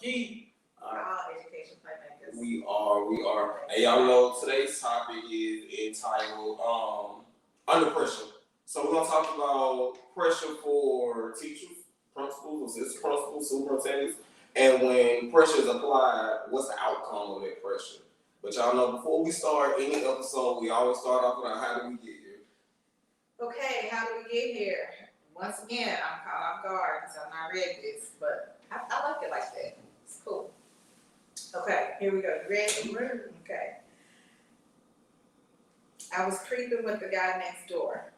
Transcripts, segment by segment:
key. Education playmakers. We are. And y'all know today's topic is entitled Under Pressure. So we're gonna talk about pressure for teachers, principals, assistant principals, superintendents, and when pressure is applied, what's the outcome of that pressure? But y'all know before we start any episode, we always start off with how do we get here? Okay, how do we get here? Once again, I'm caught off guard because I've not read this, but I like it like that. It's cool. Okay, here we go. You ready? Okay. I was creeping with the guy next door.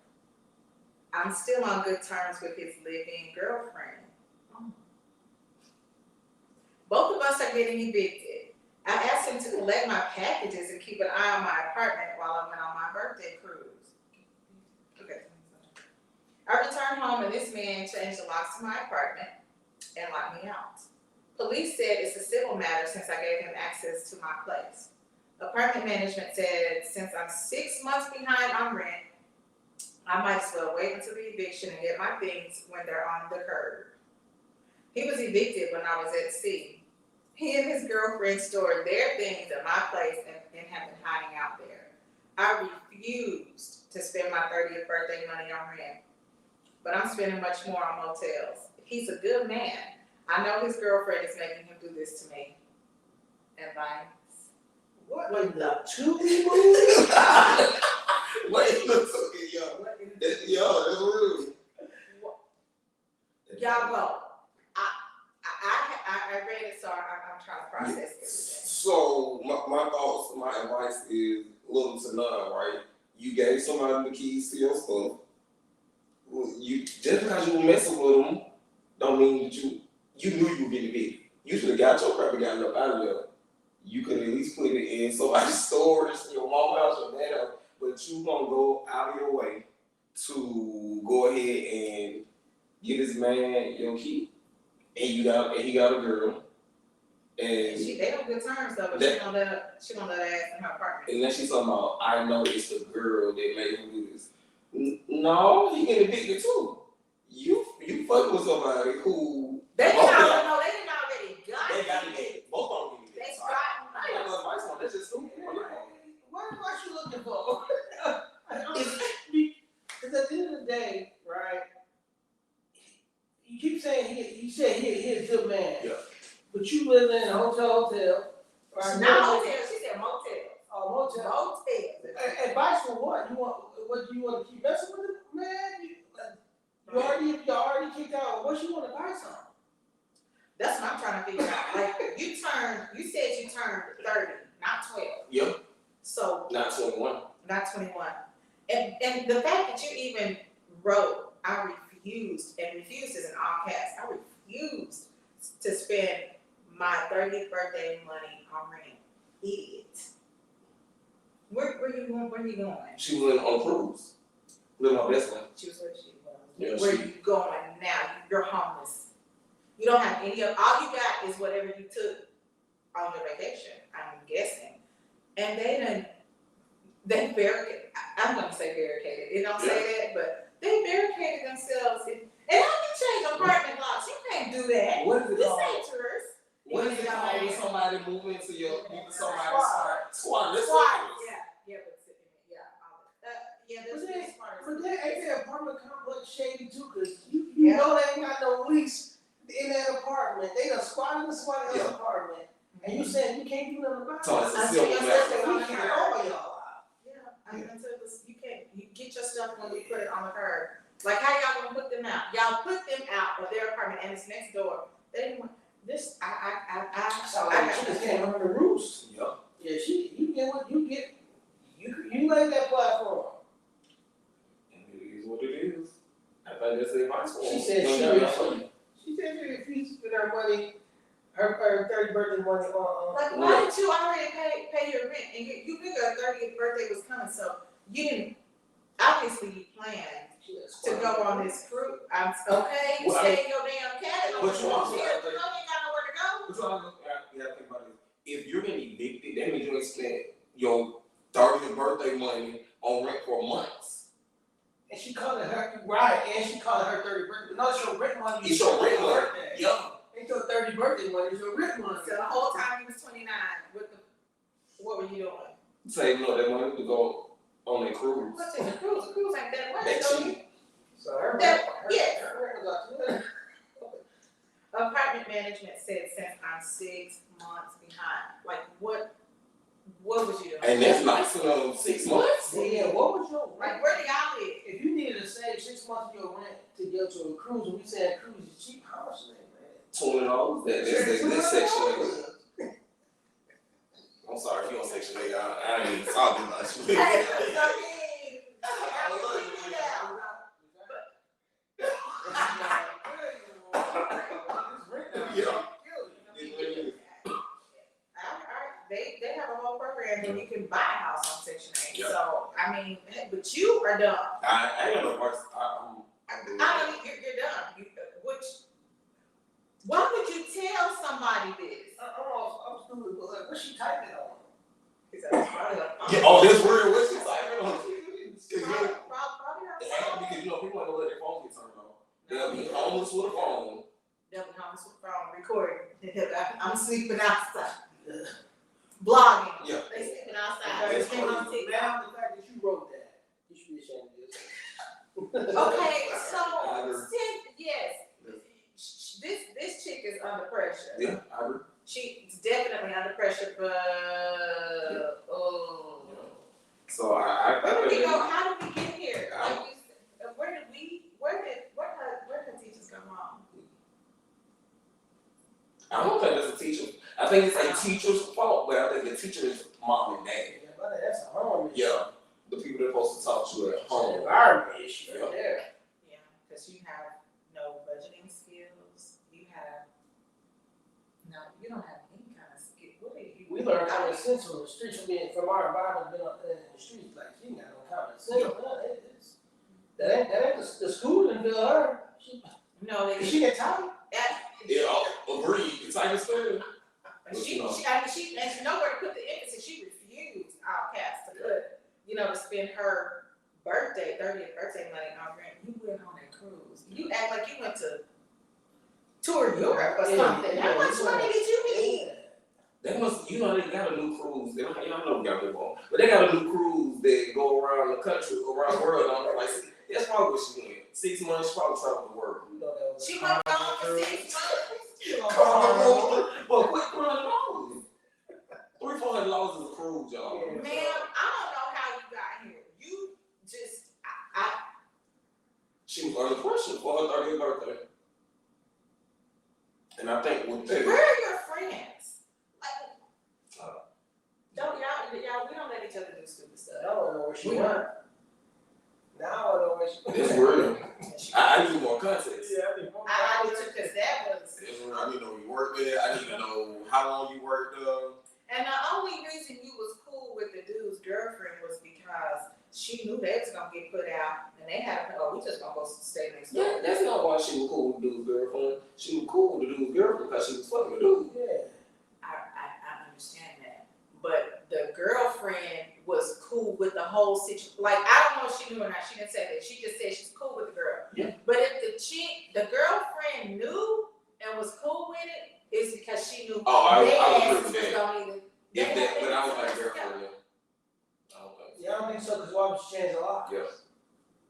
I'm still on good terms with his live-in girlfriend. Both of us are getting evicted. I asked him to collect my packages and keep an eye on my apartment while I went on my birthday cruise. Okay. I returned home and this man changed the locks to my apartment and locked me out. Police said it's a civil matter since I gave him access to my place. Apartment management said since I'm 6 months behind on rent, I might as well wait until the eviction and get my things when they're on the curb. He was evicted when I was at sea. He and his girlfriend stored their things at my place and have been hiding out there. I refused to spend my 30th birthday money on rent, but I'm spending much more on motels. He's a good man. I know his girlfriend is making him do this to me. Advice? What in the TuVues? Wait, look, that's rude. Y'all go. I read it, so I'm trying to process everything. So my thoughts, my advice is little to none, right? You gave somebody the keys to your stuff. You just because you were messing with them, don't mean that you knew you were getting big. You should have got your crap and gotten up out of there. You could at least put it in somebody's storage, your mama house, or that house, but you gonna go out of your way to go ahead and get this man your key, and he got a girl, and they on good terms though, but she gonna let her ass in her apartment. And then she's talking about, I know it's the girl that made him do this. No, he getting evicted too. You fucking with somebody who they didn't already got it. They got it. Both of them. They got I ain't got no advice on this. Just stupid. What advice you looking for? Because at the end of the day, right? You keep saying he's a good man. Yeah. But you live in a hotel. Right? Not hotel. She said motel. Oh, motel. Advice for what? What do you want to keep messing with it, man? You already kicked out. What you want advice on? That's what I'm trying to figure out. Like you said you turned 30, not 12. Yep. So not 21. Not 21. And the fact that you even wrote, I refused, and refused is in all caps. I refused to spend my 30th birthday money on rent. Idiot. Where are you going? She went on a cruise. Living her best life. She was where she was. Yeah, where you going now? You're homeless. You don't have any of, all you got is whatever you took on your vacation, I'm guessing. And they barricaded, I'm going to say barricaded. It don't say that, but they barricaded themselves. And how you change apartment blocks? You can't do that. What is it this called? ain't tourist. What is it called when somebody move into your, somebody's squad? But then ain't that apartment complex shady too? Cause you know they ain't got no lease in that apartment. They done squatted in somebody's apartment, and you saying you can't do nothing about it. So it's a civil matter. We can't all y'all. You can't. You get your stuff when we put it on the curb. Like how y'all gonna put them out? Y'all put them out of their apartment, and it's next door. They didn't want this. She just came under the roost. Yep. Yeah, you get what you get. You laid that platform. What it is. I thought that's the advice for She said she refused to spend her money, her 30th birthday money on. Like, why did you already pay your rent? And you knew your 30th birthday was coming, so you didn't. Obviously, you planned to go on this cruise. Okay, you stay in your damn cabin. But you also ain't got nowhere to go. But you also think about it. If you're getting evicted, that means you ain't spent your 30th birthday money on rent for months. And she called it her, right, and she called it her 30th birthday. No, it's your rent money. It's your rent money. Yeah. It's your 30th birthday money is your rent money. So the whole time he was 29, what were you doing? Saving up that money to go on a cruise. What's in the cruise? The cruise ain't that much. That So cheap. So her That- rent, yes. her rent was like Apartment management said since I'm 6 months behind. Like what was you doing? And that's nice for them 6 months. well, yeah, what was your Like rent? where do y'all live? If you needed to save 6 months of your rent to go to a cruise, and we said cruise is cheap, how much is that, man? $20. That's section 8. I'm sorry if you on section 8. I ain't even talking about you. Hey, They have a whole program where you can buy a house on Section 8. Yeah. So, I mean, but you are done. I ain't got no parts. I know you're done. Why would you tell somebody this? I'm stupid, but like, what's she typing on? He said, "It's probably a phone." Yeah, oh, that's weird. What's this like? Probably It happened because people ain't gonna let their phone get turned on. They'll be homeless with a phone. They'll be homeless with a phone recording. I'm sleeping outside. Blogging. Yeah. They sleeping outside. That's They on funny. TikTok. Now, the fact that you wrote that, you should be ashamed of this. Okay, so this chick is under pressure. Yeah, I agree. She's definitely under pressure, but So I where did we go? How did we get here? I- Like you said, where did teachers go wrong? I don't think that's a teacher. I think it's a teacher's fault, but I think the teacher is mom and dad. Yeah, but that's a home issue. Yeah, the people that are supposed to talk to you at It's an home. environment issue right there. Yeah, because you have no budgeting skills. You don't have any kind of skill. What are you? We learn common sense from the streets, from our environment, been up in the streets, like, she ain't got no common sense. That ain't the school didn't feel her. No, they She get tired. Yeah, agreed. It's like a story. She and nowhere to put the emphasis. She refused, all caps, to put, to spend her 30th birthday money on rent. You went on a cruise. You act like you went to tour Europe or something. How much money did you need? They must, they got a new cruise. They don't, know we got new one, but they got a new cruise that go around the country, around the world. On like, that's probably what she went. 6 months, she probably traveled the world. She went gone for 6 months. Well, quick $400. $300-$400 is a cruise, y'all. Ma'am, I don't know how you got here. You just, She was under pressure for her 30th birthday. And I think with that, where are your friends? Like, y'all, we don't let each other do stupid stuff. I don't know where she went. Now I don't know where she went. it's real. I need more context. Yeah, I think I do too, because that was. I need to know where you worked at. I need to know how long you worked. And the only reason you was cool with the dude's girlfriend was because she knew they was gonna get put out, and they had we just gonna go stay next door. Yeah, that's not why she was cool with the dude's girlfriend. She was cool with the dude's girlfriend because she was fucking the dude. Yeah. I understand that, but the girlfriend was cool with the whole situation. Like, I don't know if she knew or not. She didn't say that. She just said she's cool with the girl. Yeah. But if the girlfriend knew and was cool with it, it's because she knew I they would asses agree with was that. gonna either. But I was like girlfriend. Yeah. I don't think so. Yeah, I don't think so, because why would she change a lot? Yeah.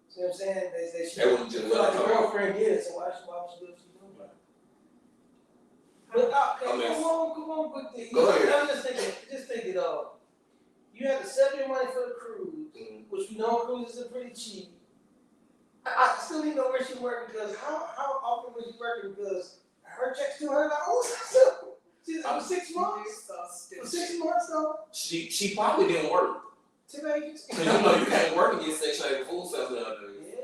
See what I'm saying? She That wouldn't just feel like the let her come. girlfriend did it, so why would she do what she doing? But come on, but Go ahead. I'm just thinking, you had to save your money for the cruise, which we know cruises are pretty cheap. I still need to know where she worked, because how often was she working, because her check's $200. She's for 6 months. So For stupid. 6 months though. She probably didn't work. Tip agents. Cause you can't work and get Section 8 food stamps nowadays. Yeah.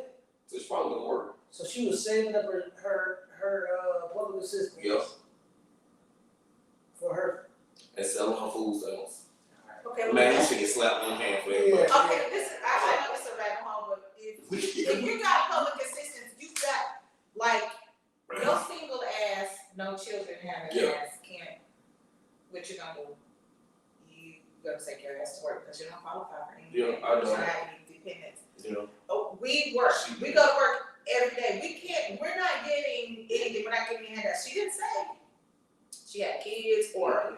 So she probably didn't work. So she was saving up her public assistance. Yeah. For her. And selling her food stamps. Okay, Man, you should get slapped on the hand for that. Yeah. okay, I know it's a rabbit hole, but if you got public assistance, you got, like, no single ass, no children having Yeah. ass can't, what you gonna do? You gonna take your ass to work because you don't qualify for anything. Yeah, I know. You don't have any dependents. You know. Oh, we work, we go to work every day. We're not getting anything, we're not getting any handouts. She didn't say. she had kids, or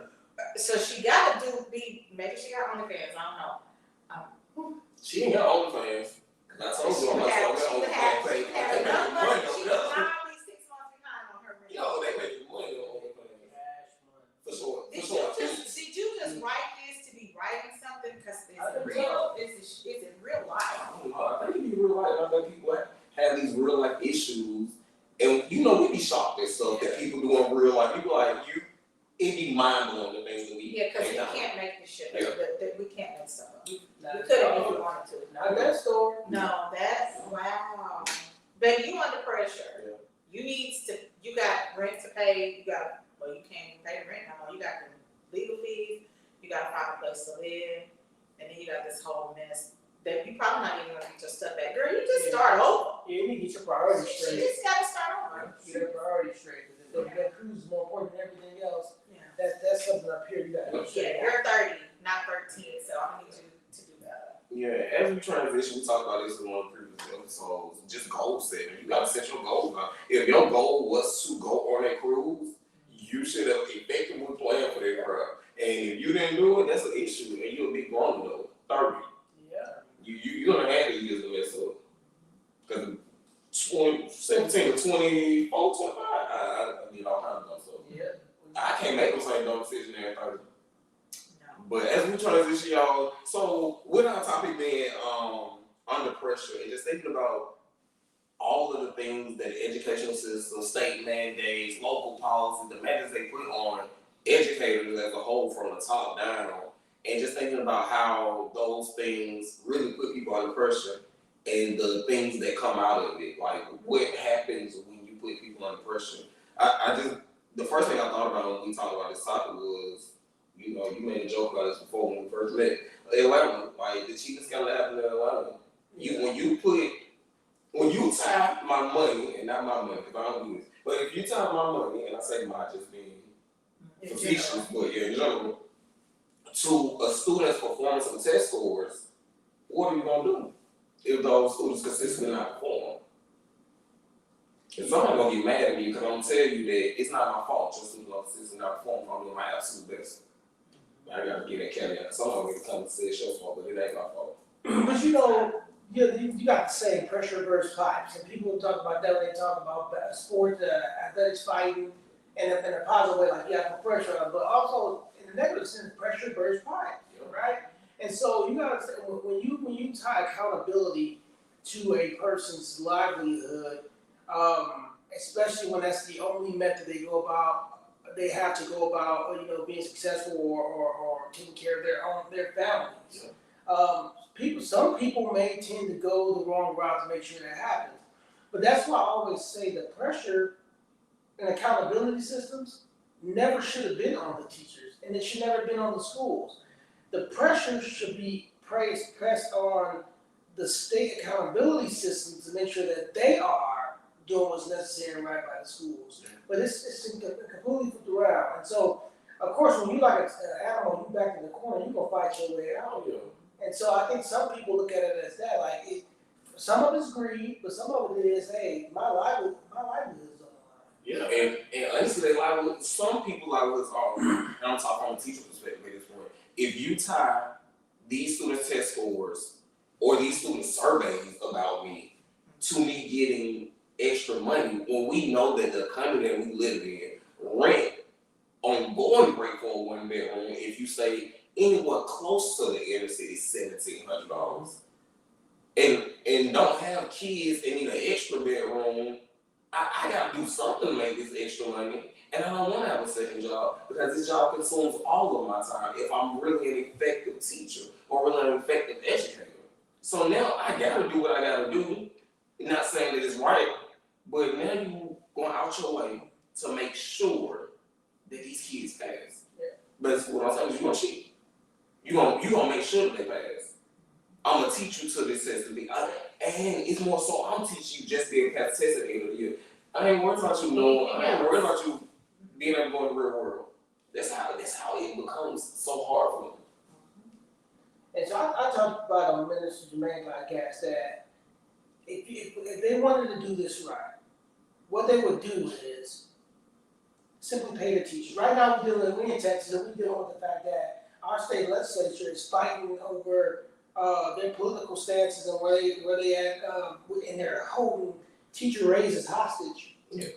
so she got to maybe she got OnlyFans. I don't know. She ain't got OnlyFans. I told you I'm not talking about OnlyFans page. They making money She over was there. probably 6 months behind on her rent. Yo, they making money on OnlyFans. For sure. Did you just write this to be writing something? Because is it real? Is it real life? I don't know. I think it be real life. I think people have these real life issues. And you know, we be shocked at stuff that people do in real life. People like you, it be mind blowing the things that we because we can't make this shit. Yeah. We can't make stuff up. We couldn't if we wanted to. Not that story. No, that's wow. Baby, you under pressure. Yeah. You got rent to pay, you can't even pay rent no more. You got the legal fees, you gotta find a place to live, and then you got this whole mess that you probably not even gonna get your stuff back. Girl, you just start over. Yeah, you need to get your priorities She straight. just gotta start over. Get your priorities straight. Because that cruise is more important than everything else. Yeah. That's something up here you got to Yeah, you're 30, not 13, so I'm gonna need you to do better. Yeah, as we transition, we talked about this in one of the previous episodes. Just goal setting. You gotta set your goals out. If your goal was to go on a cruise, you should have effectively planned for that crowd. And if you didn't do it, that's an issue. And you're a big grown though. 30. Yeah. You're gonna have these years to mess up. Because 17 to 24, 25, I did all kinds of stuff. Yeah. I can't make the same dumb decision at 30. No. But as we transition, y'all, so with our topic being under pressure and just thinking about all of the things that the educational system, state mandates, local policies, the measures they put on educators as a whole from the top down, and just thinking about how those things really put people under pressure and the things that come out of it, like what happens when you put people under pressure. The first thing I thought about when we talked about this topic was, you know, you made a joke about this before when we first met. Atlanta, like the cheapest kind of happened in Atlanta. When you tie my money, and not my money, because I don't do this, but if you tie my money, and I say my just being facetious, but yeah, in general, to a student's performance and test scores, what are you gonna do if those students consistently not perform? And somebody's gonna get mad at me because I'm gonna tell you that it's not my fault just students are consistently not performing. I'm doing my absolute best. I gotta get that caveat. Someone will come and say it's your fault, but it ain't my fault. But you know, you got the saying pressure bursts pipes, and people talk about that when they talk about sport, athletics, fighting, and in a positive way, like you have no pressure on, but also in the negative sense, pressure bursts pipes, right? And so you gotta say when you tie accountability to a person's livelihood, especially when that's the only method they have to go about, you know, being successful or taking care of their families. Some people may tend to go the wrong route to make sure that happens. But that's why I always say the pressure and accountability systems never should have been on the teachers, and it should never have been on the schools. The pressure should be pressed on the state accountability systems to make sure that they are doing what's necessary and right by the schools. But it's completely flipped around. And so, of course, when you like an animal, you back in the corner, you're going to fight your way out. Yeah. And so I think some people look at it as that, like some of it's greed, but some of it is, hey, my livelihood is on the line. Yeah, and honestly, some people livelihoods are, and I'm talking from a teacher perspective at this point. If you tie these students' test scores or these student surveys about me to me getting extra money, when we know that the country that we live in, rent on going rate for a one bedroom, if you stay anywhere close to the inner city, $1,700, and don't have kids and need an extra bedroom, I gotta do something to make this extra money, and I don't want to have a second job because this job consumes all of my time if I'm really an effective teacher or really an effective educator. So now I gotta do what I gotta do. Not saying that it's right, but now you going out your way to make sure that these kids pass. Yeah. But what I'm saying is you're gonna cheat. You gonna make sure that they pass. I'm gonna teach you to this test to be, and it's more so I'm teaching you just being pass test at the end of the year. I ain't worried about you knowing. I ain't worried about you being able to go in the real world. That's how it becomes so hard for them. And so I talked about on Minister Jermaine podcast that if they wanted to do this right, what they would do is simply pay the teachers. Right now, we're in Texas, and we're dealing with the fact that our state legislature is fighting over their political stances and where they at, and they're holding teacher raises hostage. Yeah.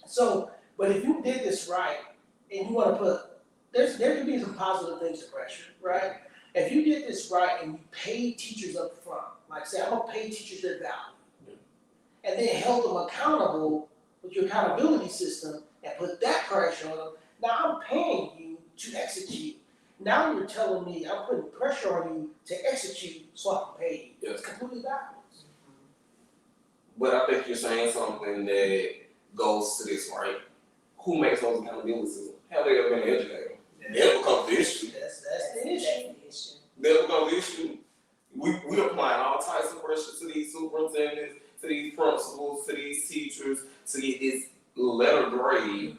So, but if you did this right, and you want to put, there could be some positive things to pressure, right? If you did this right and you paid teachers up front, like say, I'm gonna pay teachers their value, and then held them accountable with your accountability system and put that pressure on them. Now I'm paying you to execute. Now you're telling me I'm putting pressure on you to execute so I can pay you. Yes. It's completely backwards. But I think you're saying something that goes to this, right? Who makes those accountability systems? Have they ever been an educator? That becomes the issue. That's the issue. That becomes the issue. We applying all types of pressure to these superintendents, to these principals, to these teachers to get this letter grade,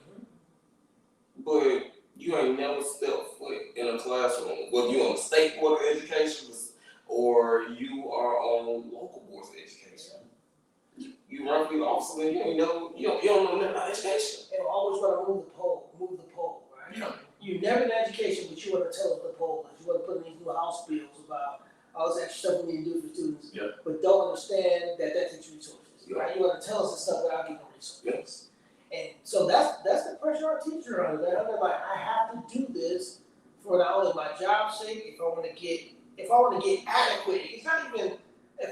but you ain't never stepped foot in a classroom, whether you're on the state board of education or you are on local boards of education. You run for the office and you don't know nothing about education. And always want to move the pole, right? Yeah. You never in education, but you want to tell us the pole is. You want to put in these new house bills about all this extra stuff we need to do for students, but don't understand that that takes resources. Right? You want to tell us this stuff without giving resources. Yes. And so that's the pressure our teachers are under. They're like, I have to do this for not only my job's sake, if I want to get adequate. It's not even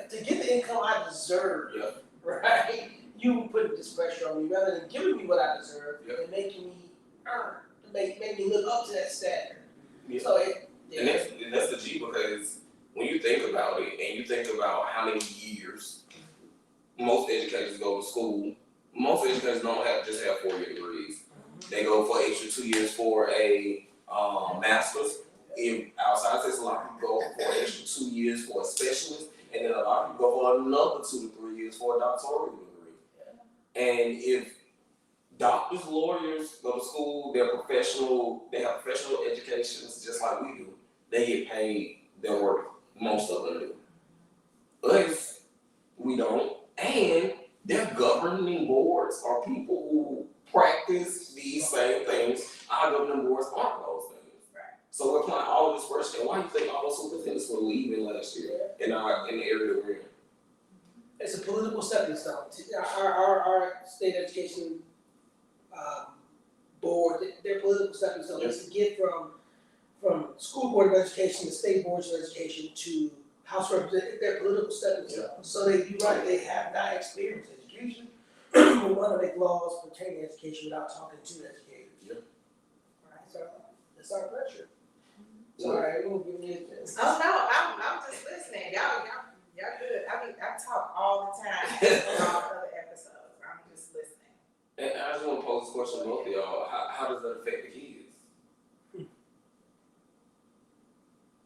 to get the income I deserve. Yeah. Right? You putting this pressure on me rather than giving me what I deserve and making me earn, make me live up to that standard. Yeah. So and that's the G, because when you think about it and you think about how many years most educators go to school, most educators don't just have 4-year degrees. They go for extra 2 years for a master's. In outside Texas, a lot of people go for extra 2 years for a specialist, and then a lot of people go for another 2 to 3 years for a doctoral degree. And if doctors, lawyers go to school, they have professional educations just like we do. They get paid their work. Most of them do. Us, we don't. And their governing boards are people who practice these same things. Our governing boards aren't those things. So we're applying all of this pressure. And why do you think all those superintendents were leaving last year in the area that we're in? it's a political stepping stone. Our state education board, their political stepping stone is to get from school board of education to state boards of education to House representative, their political stepping stone. So you're right, they have not experienced education. We want to make laws pertaining to education without talking to educators. Yep. Right, so that's our pressure. Sorry, we'll give you this. Oh no, I'm just listening. Y'all good. I talk all the time on all the other episodes. I'm just listening. And I just want to pose this question to both of y'all. How does that affect the kids?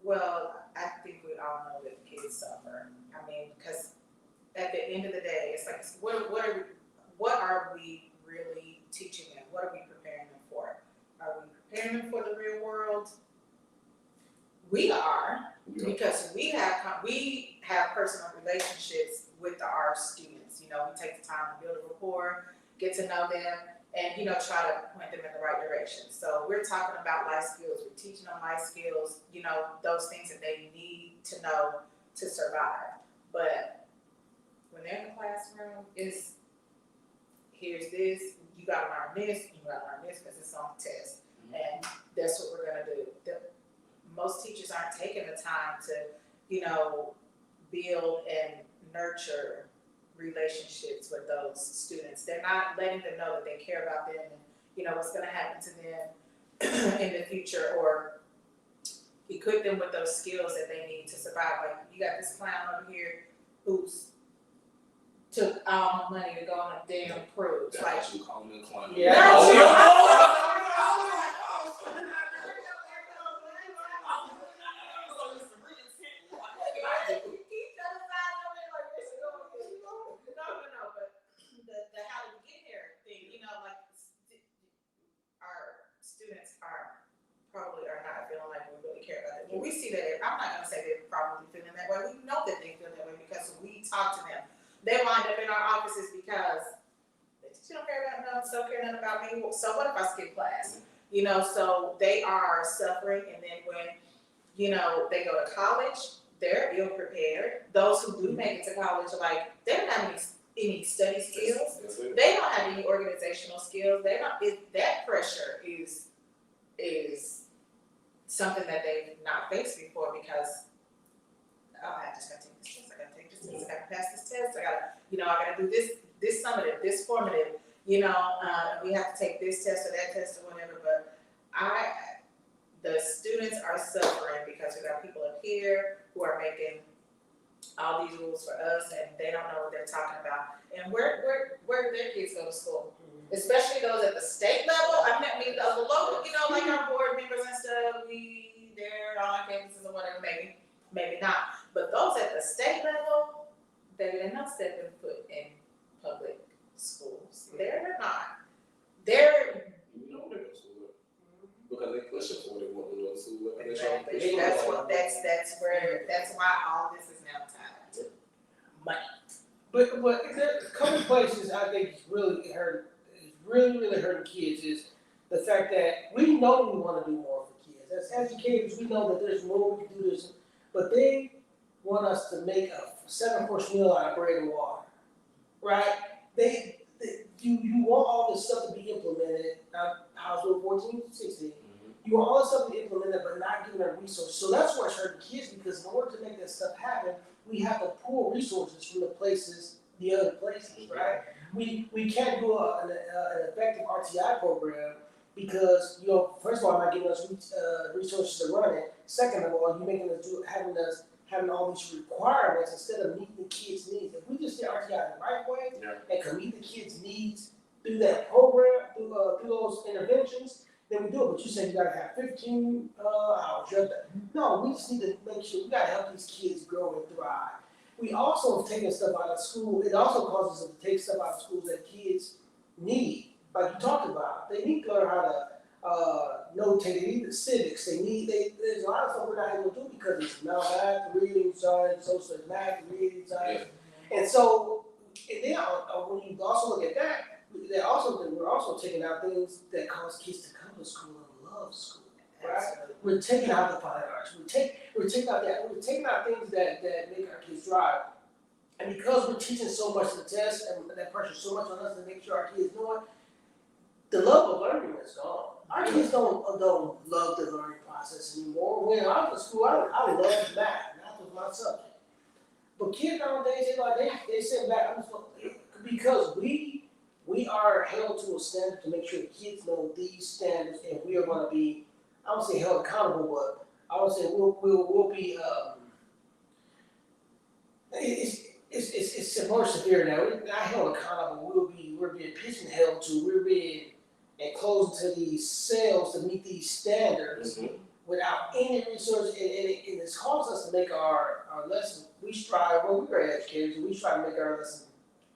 Well, I think we all know that the kids suffer. I mean, because at the end of the day, it's like, what are we really teaching them? What are we preparing them for? Are we preparing them for the real world? We are, because we have personal relationships with our students. You know, we take the time to build a rapport, get to know them, and try to point them in the right direction. So we're talking about life skills. We're teaching them life skills. Those things that they need to know to survive. But when they're in the classroom, here's this. You gotta learn this. You gotta learn this because it's on the test, and that's what we're gonna do. Most teachers aren't taking the time to, build and nurture relationships with those students. They're not letting them know that they care about them and, what's going to happen to them in the future, or equip them with those skills that they need to survive. Like, you got this clown over here who's took all my money to go on a damn cruise. That's like, what you call me a clown. Yeah. Probably are not feeling like we really care about it. When we see that, I'm not going to say they're probably feeling that way. We know that they feel that way because we talk to them. They wind up in our offices because they just she don't care about nothing, so care nothing about me. So what if I skip class? You know, so they are suffering, and then when, you know, they go to college, they're ill prepared. Those who do make it to college, like, they don't have any study skills. They don't have any organizational skills. They don't. That pressure is something that they've not faced before because I just gotta take this test. I gotta take this test. I gotta pass this test. I gotta do this summative, this formative. We have to take this test or that test or whatever. But the students are suffering because we got people up here who are making all these rules for us, and they don't know what they're talking about. And where do their kids go to school? Especially those at the state level. I mean, the local, like our board members and stuff, they're on our campuses or whatever, maybe not. But those at the state level, they're not stepping foot in public schools. They're not. You know they're in school because they push it for they want to go to school. Exactly. That's why all this is now tied to money. But there's a couple places I think really hurting kids is the fact that we know we want to do more for kids. As educators, we know that there's more we can do this, but they want us to make a 7-course meal out of bread and water, right? You want all this stuff to be implemented. House Bill 1416. You want all this stuff to be implemented, but not giving them resources. So that's what's hurting kids because in order to make that stuff happen, we have to pull resources from the other places, right? We can't do an effective RTI program because, first of all, not giving us resources to run it. Second of all, you're making us having all these requirements instead of meeting the kids' needs. If we just did RTI the right way and can meet the kids' needs through that program, through those interventions, then we do it. But you said you gotta have 15 hours. No, we just need to make sure we gotta help these kids grow and thrive. We also have taken stuff out of school. It also causes us to take stuff out of schools that kids need, like you talked about. They need to learn how to notate. They need the civics. There's a lot of stuff we're not able to do because it's now math, reading, science, social math, reading, science. And so, and then when you also look at that, we're also taking out things that cause kids to come to school and love school. Right? Absolutely. We're taking out the fine arts. We're taking out things that make our kids thrive. And because we're teaching so much to the test and that pressure so much on us to make sure our kids know it, the love of learning is gone. Our kids don't love the learning process anymore. When I was in school, I loved math. Math was my subject. But kids nowadays, they sit back because we are held to a standard to make sure the kids know these standards, and we are going to be, I would say held accountable, but I would say we'll be it's more severe now. We're not held accountable. We're being pigeonholed to. We're being enclosed into these cells to meet these standards without any resources, and it's caused us to make our lesson. We strive. Well, we're great educators, and we try to make our lesson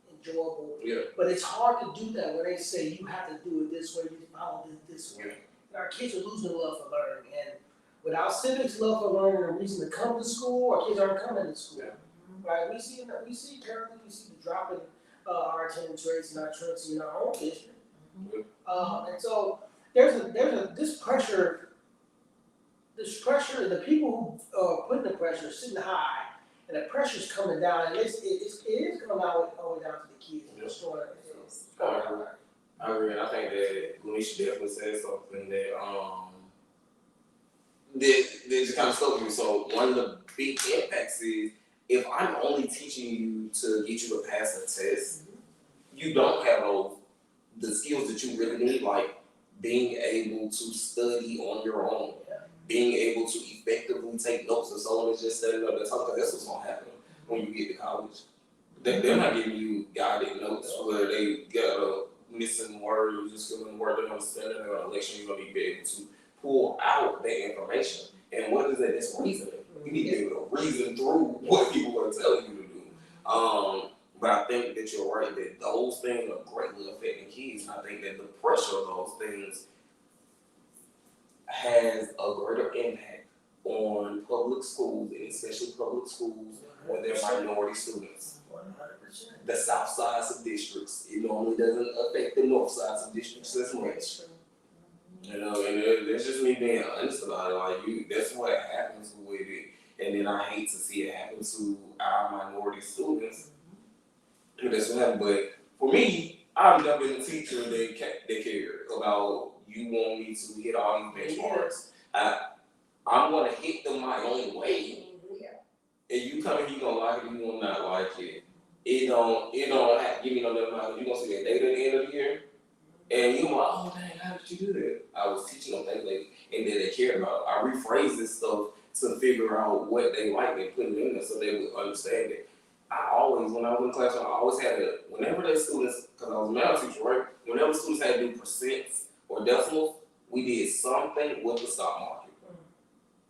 enjoyable. Yeah. But it's hard to do that when they say you have to do it this way, you follow it this way. And our kids are losing the love for learning, and without civics, love for learning, and a reason to come to school, our kids aren't coming to school. Right? We see currently the drop in our attendance rates and our truancy in our own district. And so there's this pressure. The people who are putting the pressure are sitting high, and the pressure's coming down, and it is coming out all the way down to the kids. I agree, and I think that Lanisha definitely said something that just kind of stuck with me. So one of the big impacts is if I'm only teaching you to get you to pass a test, you don't have the skills that you really need, like being able to study on your own, being able to effectively take notes, and someone is just setting up that time, because that's what's going to happen when you get to college. They're not giving you guided notes where they get a missing word, or just filling the word they're going to spend in an election. You're going to be able to pull out that information. And what is that? It's reasoning. You need to be able to reason through what people are telling you to do. But I think that you're right that those things are greatly affecting kids. And I think that the pressure of those things has a greater impact on public schools, and especially public schools when they're minority students. 100%. the south sides of districts. It normally doesn't affect the north sides of districts as much. You know, and that's just me being honest about it. Like that's what happens with it. And then I hate to see it happen to our minority students. And that's what happened. But for me, I've never been a teacher that cared about you want me to hit all these benchmarks. I'm gonna hit them my own way. And you come in, you gonna like it, you will not like it. It don't have to give me no deadline. You gonna see that data at the end of the year, and you like, oh dang, how did you do that? I was teaching them things and that they care about. I rephrase this stuff to figure out what they like and put it in there so they would understand it. I always, when I was in the classroom, I always had whenever the students, because I was a math teacher, right? Whenever students had to do percents or decimals, we did something with the stock market.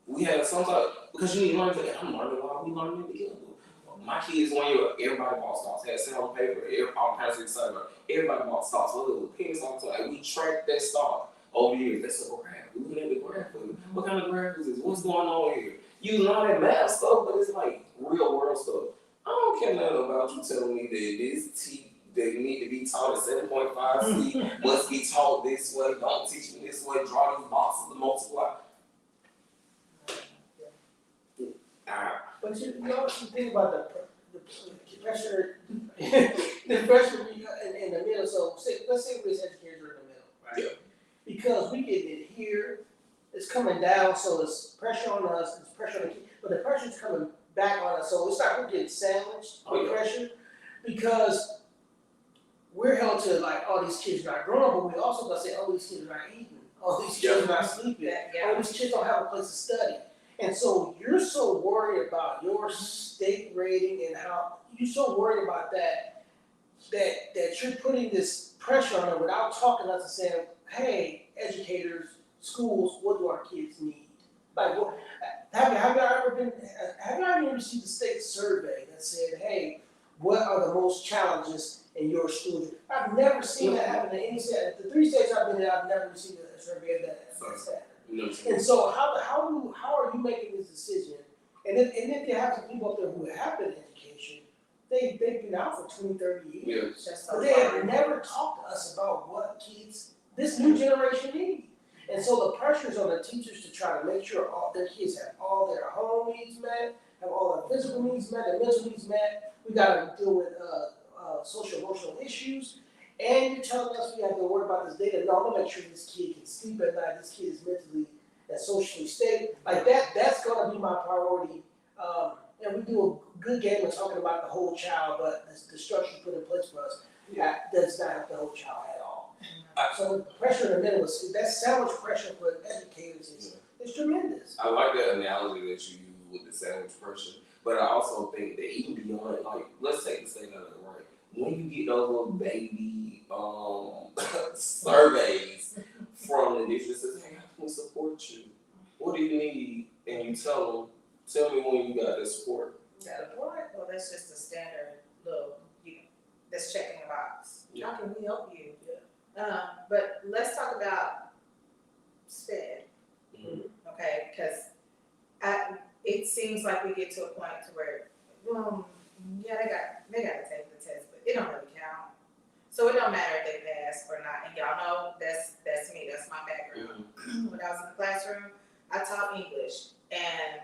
We had some type, because you need to learn that. I'm learning while we learning it together. My kids, 1 year, everybody bought stocks, had sale on paper, all kinds of excitement. Everybody bought stocks, whether it was penny stocks, like we tracked that stock over years. That's a graph. We look at the graph. What kind of graph is this? What's going on here? You learn that math stuff, but it's like real world stuff. I don't care nothing about you telling me that this that need to be taught at 7.5 C must be taught this way. Don't teach me this way. Draw these boxes to multiply. But you also think about the pressure, the pressure in the middle. So let's say we're educators are in the middle, right? Yeah. Because we get it here, it's coming down, so it's pressure on us, it's pressure on the kids, but the pressure's coming back on us. So it's like we're getting sandwiched on pressure because we're held to like all these kids are not growing, but we also gotta say all these kids are not eating, all these kids are not sleeping, all these kids don't have a place to study. And so you're so worried about your state rating and how you're so worried about that you're putting this pressure on them without talking to us and saying, hey, educators, schools, what do our kids need? Like, what, have you ever received a state survey that said, hey, what are the most challenges in your school? I've never seen that happen in any state. The 3 states I've been in, I've never received a survey of that. And so how are you making this decision? And if you have some people up there who have been in education, they've been out for 20, 30 years. Yes. But they have never talked to us about what kids, this new generation need. And so the pressure's on the teachers to try to make sure all their kids have all their home needs met, have all their physical needs met, their mental needs met. We gotta deal with social emotional issues. And you're telling us we have to worry about this data. No, I'm gonna make sure this kid can sleep at night, this kid is mentally and socially stable. Like that's gonna be my priority. And we do a good game of talking about the whole child, but the structure put in place for us does not help the whole child at all. So the pressure in the middle is that sandwich pressure for educators is tremendous. I like that analogy that you use with the sandwich pressure, but I also think that even beyond, like, let's take the state of it, right? When you get those little baby surveys from the district that says, hey, how can we support you? What do you need? And you tell me when you got that support. Well, that's just a standard little, that's checking a box. Yeah. How can we help you? But let's talk about SPED, okay? Because it seems like we get to a point to where, they got to take the test, but it don't really count. So it don't matter if they pass or not. And y'all know that's me. That's my background. When I was in the classroom, I taught English, and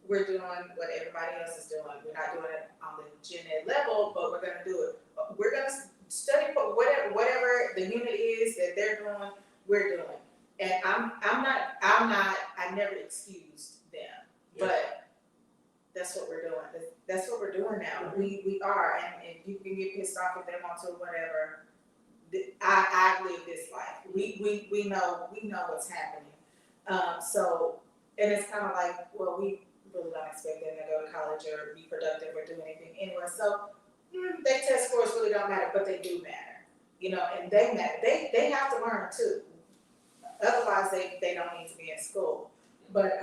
we're doing what everybody else is doing. We're not doing it on the gen ed level, but we're gonna do it. We're gonna study for whatever the unit is that they're doing. We're doing, and I never excused them, but that's what we're doing. That's what we're doing now. We are, and you can get pissed off if they want to, whatever. I live this life. We know what's happening. So, and it's kind of like, well, we really don't expect them to go to college or be productive or do anything anyway. So, their test scores really don't matter, but they do matter. And they matter. They have to learn too. Otherwise, they don't need to be in school. But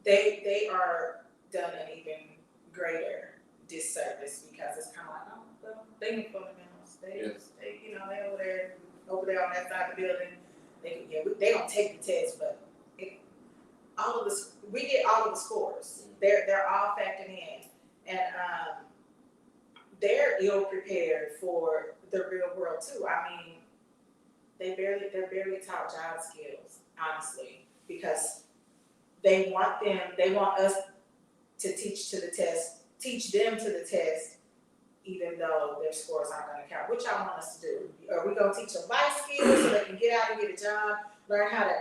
they are done an even greater disservice because it's kind of like, oh, well, they need fundamentals. They over there on that side of the building. They don't take the test, but we get all of the scores. They're all factored in, and they're ill prepared for the real world too. I mean, they're barely taught job skills, honestly, because they want us to teach them to the test, even though their scores aren't going to count. What y'all want us to do? Are we going to teach them life skills so they can get out and get a job, learn how to,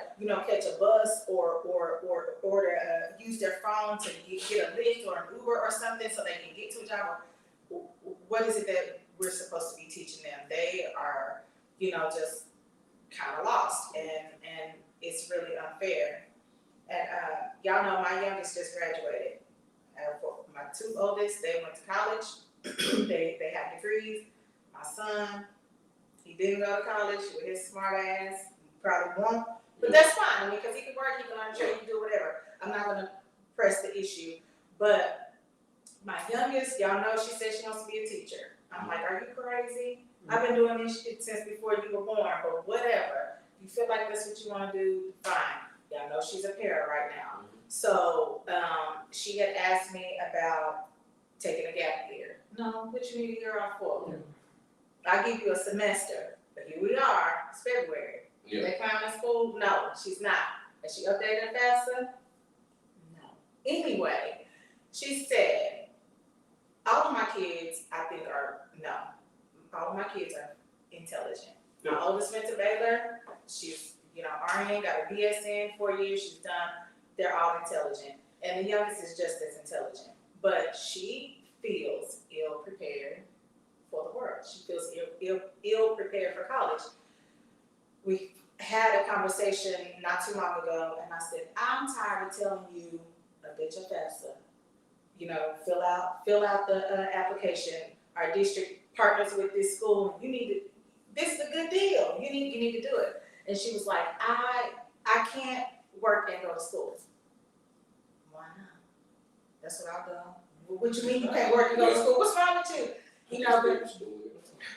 catch a bus or to use their phone to get a Lyft or an Uber or something so they can get to a job? Or what is it that we're supposed to be teaching them? They are, just kind of lost, and it's really unfair. And y'all know my youngest just graduated. My two oldest, they went to college. they have degrees. My son, he didn't go to college with his smart ass. He probably won't, but that's fine. Because he can work, he can learn a trade, he can do whatever. I'm not gonna press the issue. But my youngest, y'all know, she said she wants to be a teacher. I'm like, are you crazy? I've been doing this shit since before you were born, but whatever. You feel like that's what you want to do, fine. Y'all know she's a parent right now. So she had asked me about taking a gap year. No, what you need a year off for? I'll give you a semester. But here we are, it's February. Yeah. They found in school? No, she's not. Is she updated FAFSA? No. Anyway, she said, all of my kids, I think all of my kids are intelligent. Yeah. My oldest went to Baylor. She's, RN, got a BSN, 4 years, she's done. They're all intelligent. And the youngest is just as intelligent. But she feels ill prepared for the world. She feels ill prepared for college. We had a conversation not too long ago, and I said, I'm tired of telling you, update your FAFSA. Fill out the application. Our district partners with this school. This is a good deal. You need to do it. And she was like, I can't work and go to school. Why not? That's what I'll do. What you mean you can't work and go to school? What's wrong with you?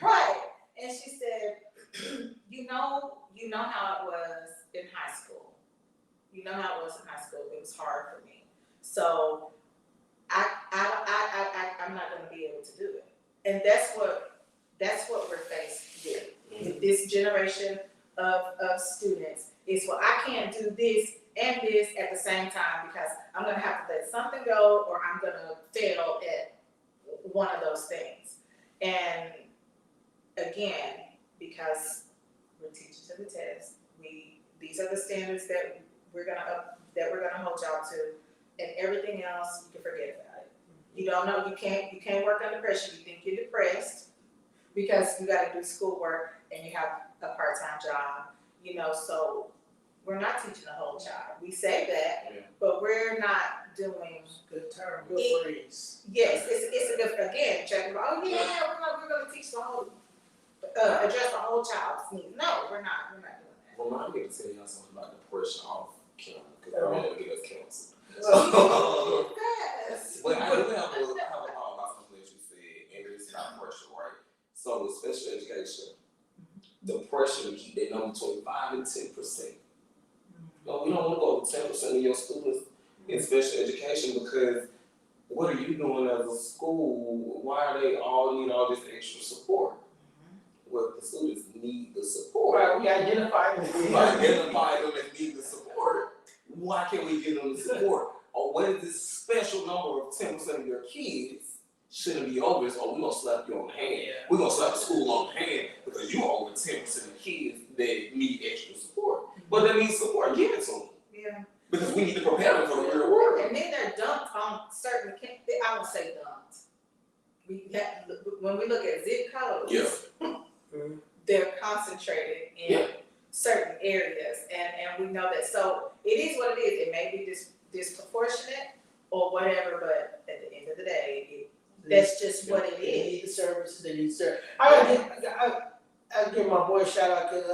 Right. And she said, you know how it was in high school. It was hard for me. So I'm not going to be able to do it. And that's what we're faced with this generation of students. Is, well, I can't do this and this at the same time because I'm going to have to let something go or I'm going to fail at one of those things. And again, because we're teaching to the test, these are the standards that we're gonna hold y'all to, and everything else you can forget about it. You don't know, you can't work under pressure. You think you're depressed because you got to do schoolwork and you have a part-time job. So we're not teaching the whole child. We say that, but we're not doing good term, good phrase. Yes, it's a good, again, check it out. Oh yeah, we're gonna teach the whole, address the whole child's needs. No, we're not doing that. Remind me to tell y'all something about the pressure off camera, because I don't want to get us canceled. Yes. But I do have a thought about something that you said, and it's not pressure, right? So with special education, the pressure to keep that number between 5 and 10%. No, we don't want to go to 10% of your students in special education because what are you doing as a school? Why are they all need all this extra support? Well, the students need the support. Right, we identify them. We identify them and need the support. Why can't we give them the support? Or what is this special number of 10% of your kids shouldn't be over this, or we're going to slap you on the hand. We're going to slap the school on the hand because you're over 10% of kids that need extra support. But they need support, give it to them. Yeah. Because we need to prepare them for the real world. And then they're dumped on certain, I won't say dumped. When we look at zip codes, they're concentrated in certain areas, and we know that. So it is what it is. It may be disproportionate or whatever, but at the end of the day, that's just what it is. They need the services, they need service. I give my boy a shout out because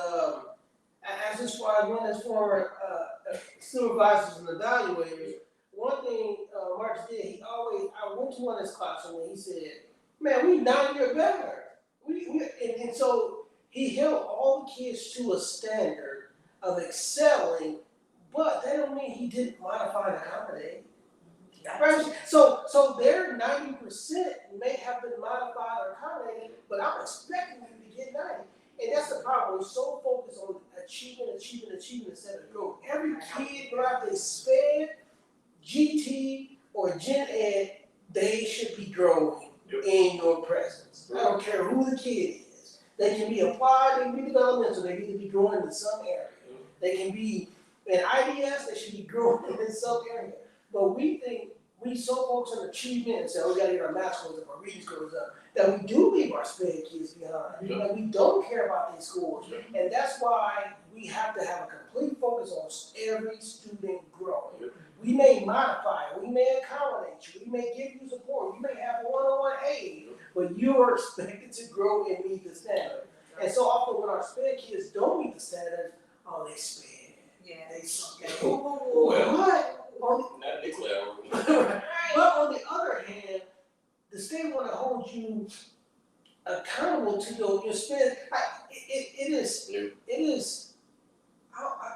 as far as one of his former supervisors and evaluators, one thing Marcus did, I went to one of his classes and he said, man, we 9 years better. And so he held all the kids to a standard of excelling but that don't mean he didn't modify and accommodate. Right? So their 90% may have been modified or accommodated, but I'm expecting them to get 90. And that's the problem. We're so focused on achieving instead of growth. Every kid, whether they SPED, GT, or Gen Ed, they should be growing in your presence. I don't care who the kid is. They can be applied, they can be developmental, they need to be growing in some area. They can be in IDS, they should be growing in some area. But we think we so focused on achievement and say, oh, we gotta get our math scores up, our reading scores up, that we do leave our SPED kids behind. And we don't care about these scores. And that's why we have to have a complete focus on every student growing. We may modify it, we may accommodate you, we may give you support, you may have one-on-one aid, but you are expected to grow and meet the standard. And so often when our SPED kids don't meet the standard, oh, they SPED. Yeah. They SPED. Not declare. But on the other hand, the state want to hold you accountable to your SPED.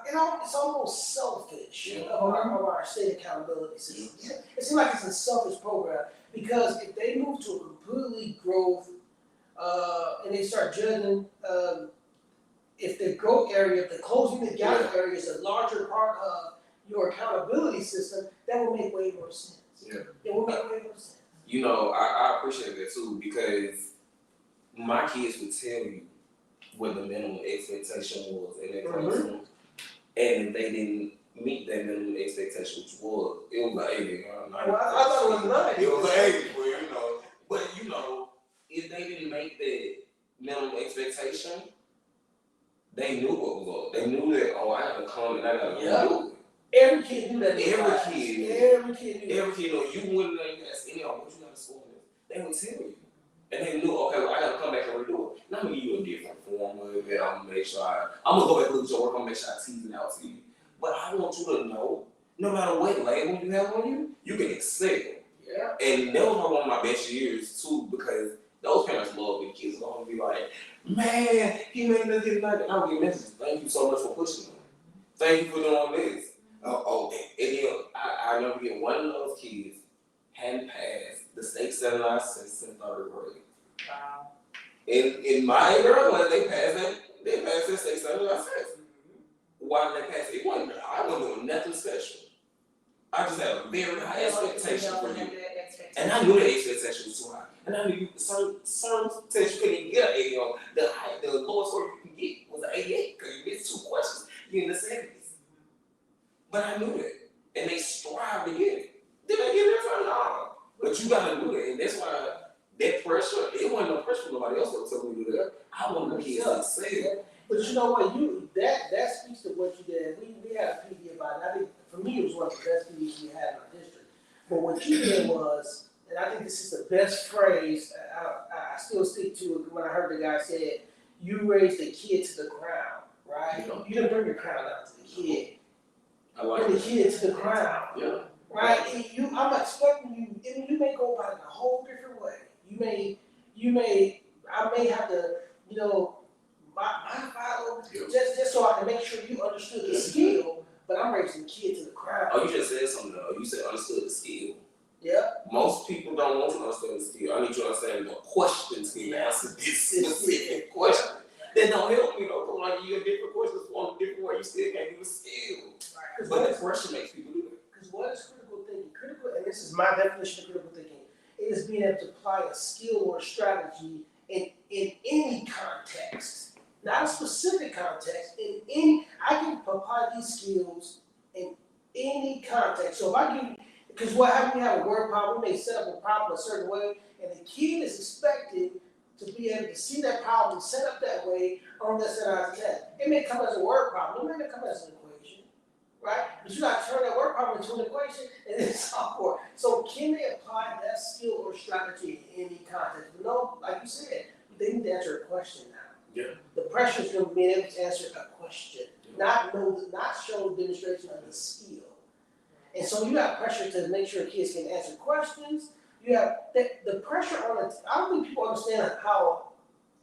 It's almost selfish of our state accountability system. It seems like it's a selfish program because if they move to a completely growth and they start judging if the growth area, if the closing the gap area is a larger part of your accountability system, that will make way more sense. It will make way more sense. You know, I appreciate that too because my kids would tell you what the minimum expectation was in their classroom. And if they didn't meet that minimum expectation, which was, it was like 80. I thought it was 90. It was like 80, you know. But, you know, if they didn't make that minimum expectation, they knew what was up. They knew that, oh, I got to come and I got to do it. Every kid knew that. Every kid knew. You wouldn't ask any of them what you got to school with. They would tell you. And they knew, okay, well, I got to come back and redo it. And I'm going to give you a different form of it. I'm going to make sure I'm going to go back and look at your work. I'm going to make sure I tease it out to you. But I want you to know, no matter what label you have on you, you can excel. Yeah. And that was one of my best years, too, because those parents love the kids. They're going to be like, man, he made this, he like that. I would get messages. Thank you so much for pushing me. Thank you for doing this. And then I remember getting one of those kids hadn't passed the state standardized since in 3rd grade. Wow. In my grade, they passed that state standardized test. Why did they pass it? I wasn't doing nothing special. I just had a very high expectation for you. And I knew the expectation was too high. And I knew certain tests you couldn't even get an 80 on. The lowest score you could get was an 88 because you missed 2 questions. You're in the 70s. But I knew that. And they strived to get it. Did they get it for no? But you gotta do that. And that's why that pressure, it wasn't no pressure from nobody else that was telling me to do that. I wanted the kids to say it. But you know what, that speaks to what you did. We had a PD about it. I think for me it was one of the best PDs we had in our district. But what you did was, and I think this is the best phrase, I still stick to it when I heard the guy say, you raised the kid to the crown, right? You didn't bring your crown out to the kid. Bring the kid to the crown. Yeah. Right? And I'm expecting you, and you may go about it a whole different way. I may have to, modify it just so I can make sure you understood the skill, but I'm raising the kid to the crown. Oh, you just said something though. You said understood the skill. Yeah. Most people don't want you to understand the skill. I need you to understand the questions to answer this specific question. That don't help me though. Like you a different question on a different way, you still can't do the skill. Right. But the pressure makes people do it. Because what is critical thinking? And this is my definition of critical thinking, it is being able to apply a skill or a strategy in any context. Not a specific context, I can apply these skills in any context. So if I give, because what happens, we have a word problem, we may set up a problem a certain way, and the kid is expected to be able to see that problem set up that way on that standardized test. It may come as a word problem, it may not come as an equation, right? But you got to turn that word problem into an equation and then solve for it. So can they apply that skill or strategy in any context? No, like you said, they need to answer a question now. Yeah. The pressure is going to be able to answer a question, not show demonstration of the skill. And so you have pressure to make sure kids can answer questions. You have the pressure on it. I don't think people understand how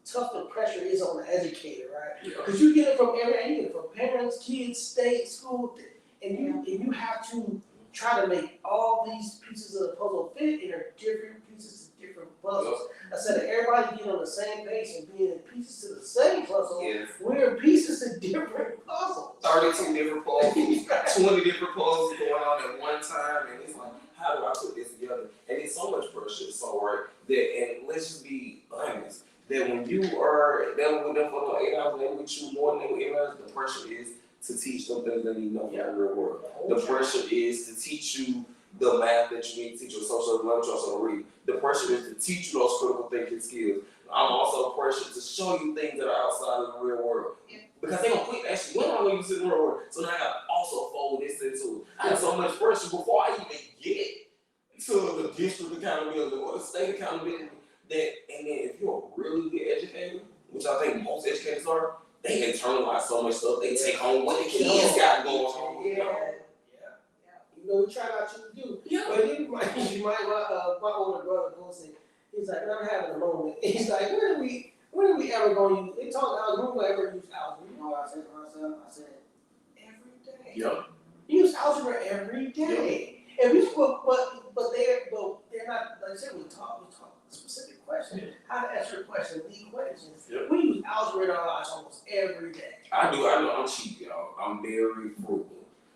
tough the pressure is on the educator, right? Because you get it from every angle, from parents, kids, state, school. and you have to try to make all these pieces of the puzzle fit, and they're different pieces to different puzzles. Instead of everybody getting on the same page and being in pieces to the same puzzle, we're in pieces to different puzzles. 32 different puzzles, 20 different puzzles going on at one time, and it's like, how do I put this together? And it's so much pressure, so right, that, and let's just be honest, that when you are dealing with them for 8 hours, they with you more than they with 8 hours, the pressure is to teach them things they need to know for the real world. The pressure is to teach you the math that you need to teach, your social language, social reading. The pressure is to teach you those critical thinking skills. I'm also pressured to show you things that are outside of the real world. Because they don't quit actually, when am I going to use the real world? So now I got to also fold this into it. I had so much pressure before I even get to the district accountability or the state accountability. That, and then if you're a really good educator, which I think most educators are, they internalize so much stuff. They take on what the kids got going on. You know, we try not to do. But you might my older brother goes and he's like, I'm having a moment. He's like, when are we ever going to use? They talk about when we ever use algebra. You know what I said to myself? I said, every day. Yep. You use algebra every day. And we but they're not, like I said, we talk specific questions, how to answer a question, lead questions. Yep. We use algebra in our lives almost every day. I know I'm cheap, y'all. I'm very frugal.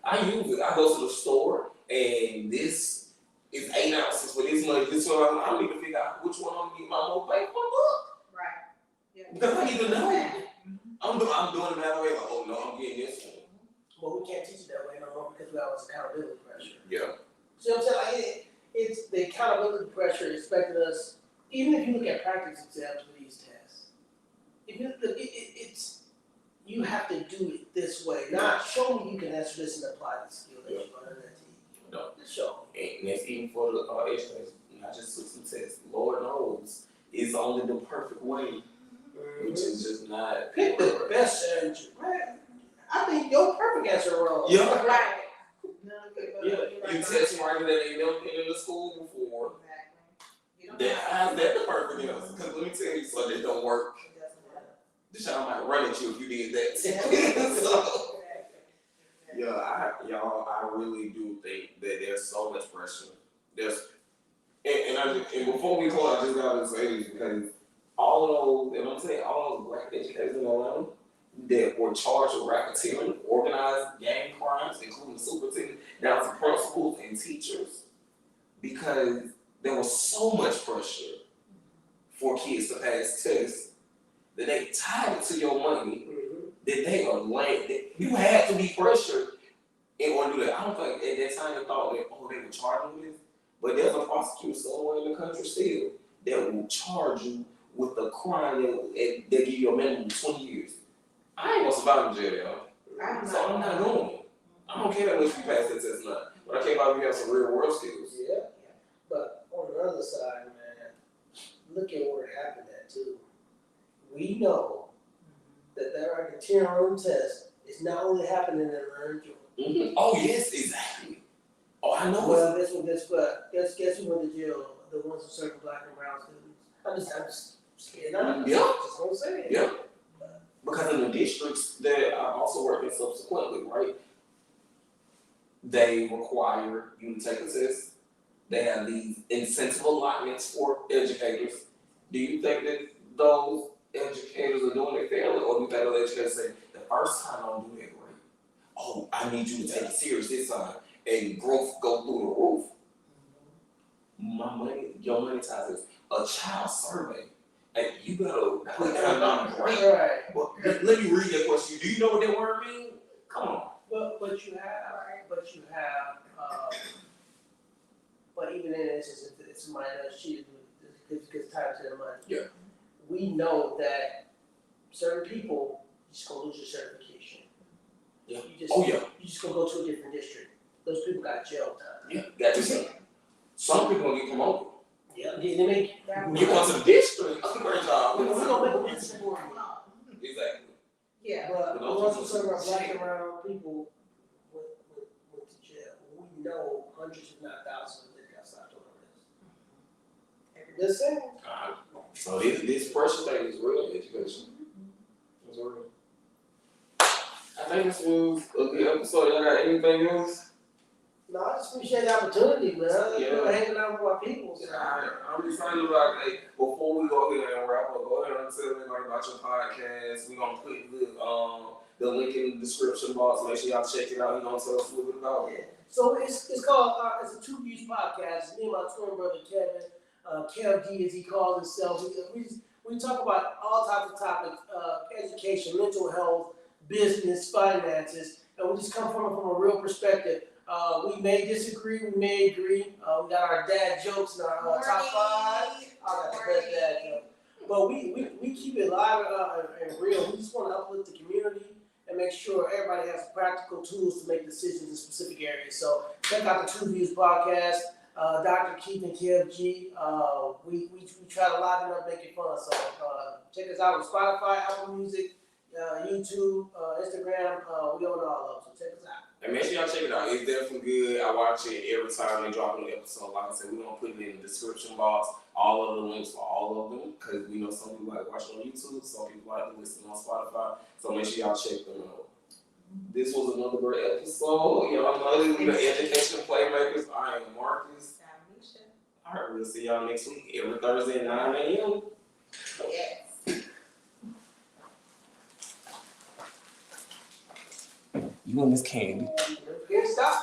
I use it. I go to the store and this is 8 ounces for this much. This one I need to figure out which one I'm gonna get my most bang for my buck. Right. Yeah. Because I need to know. I'm doing it that way. Like, oh no, I'm getting this one. But we can't teach it that way no more because we have this accountability pressure. Yeah. See what I'm saying? Like it's the accountability pressure expecting us. Even if you look at practice exams for these tests, if it's you have to do it this way. Not show me you can answer this and apply the skill that you learned at TuVues. No. Just show me. And that's even for the educators. I just took some tests. Lord knows it's only the perfect way, which is just not. Pick the best answer. Man, I think your perfect answer wrong. Yeah. Right. You test right that they never been in the school before. Exactly. How's that the perfect answer? Because let me tell you something that don't work. It doesn't matter. This child might run at you if you did that. So, yeah, I really do think that there's so much pressure. And before we close, I just gotta say this because all those, and I'm saying all those black educators in Atlanta that were charged with racketeering, organized gang crimes, including the superintendent, down to principals and teachers, because there was so much pressure for kids to pass tests that they tied it to your money, that they are lame. You had to be pressured in order to do that. I don't think at that time they thought that, they were charging with this, but there's a prosecutor somewhere in the country still that will charge you with a crime that give you a minimum of 20 years. I ain't gonna survive in jail, y'all. So I'm not going. I don't care that much if you pass that test or not. But I care about if you have some real world skills. Yeah. But on the other side, man, look at where it happened at too. We know that the 10-room test is not only happening in Atlanta, Georgia. Oh yes, exactly. Oh, I know. Well, guess who went to jail? The ones who serve black and brown students. I'm just scared. I'm just gonna say it. Yeah. Because in the districts that I also work in subsequently, right? They require you to take a test. They have these incentive allotments for educators. Do you think that those educators are doing it fairly, or do you think those educators say the first time I don't do that great? Oh, I need you to take it serious this time, and growth go through the roof. Your money ties is a child survey. And you gotta put that on great. Right. Well, let me read that question. Do you know what that word means? Come on. But you have, but even in this, if somebody does cheat, it gets tied to the money. Yeah. We know that certain people just gonna lose your certification. Yeah. You just gonna go to a different district. Those people got jail time. Yeah, got you saying. Some people gonna get promoted. Yeah, they make. You go to the district. That's a great job. We're gonna make it more. Exactly. Yeah. But the ones who serve our black and brown people went to jail. We know hundreds, if not thousands, of them got stopped on this. Just saying. So this pressure thing is real education. It's real. I think this was a good episode. Y'all got anything else? No, I just appreciate the opportunity, man. Yeah. Hanging out with my people. So. I'm excited about it. Hey, before we go ahead and wrap up, go ahead and tell everybody about your podcast. We're gonna put the link in the description box. Make sure y'all check it out. You know, tell us a little bit about it. So it's called it's a TuVues podcast. Me and my twin brother Kevin, Kev D as he calls himself. We talk about all types of topics: education, mental health, business, finances, and we just come from a real perspective. We may disagree, we may agree. We got our dad jokes in our top 5. I got the best dad joke. But we keep it live and real. We just want to uplift the community and make sure everybody has practical tools to make decisions in specific areas. So check out the TuVues podcast. Dr. Keith and Kev G. We try to liven up, make it fun. So check us out on Spotify, Apple Music, YouTube, Instagram. We own all of them. So check us out. And make sure y'all check it out. It's definitely good. I watch it every time they drop a new episode. Like I said, we're gonna put it in the description box. All of the links for all of them, because we know some people like watching on YouTube, some people like to listen on Spotify. So make sure y'all check them out. This was another great episode. Y'all know we the education playmakers. I am Marcus. All right, we'll see y'all next week every Thursday at 9 a.m. Yes. You and Miss Candy. Can't stop.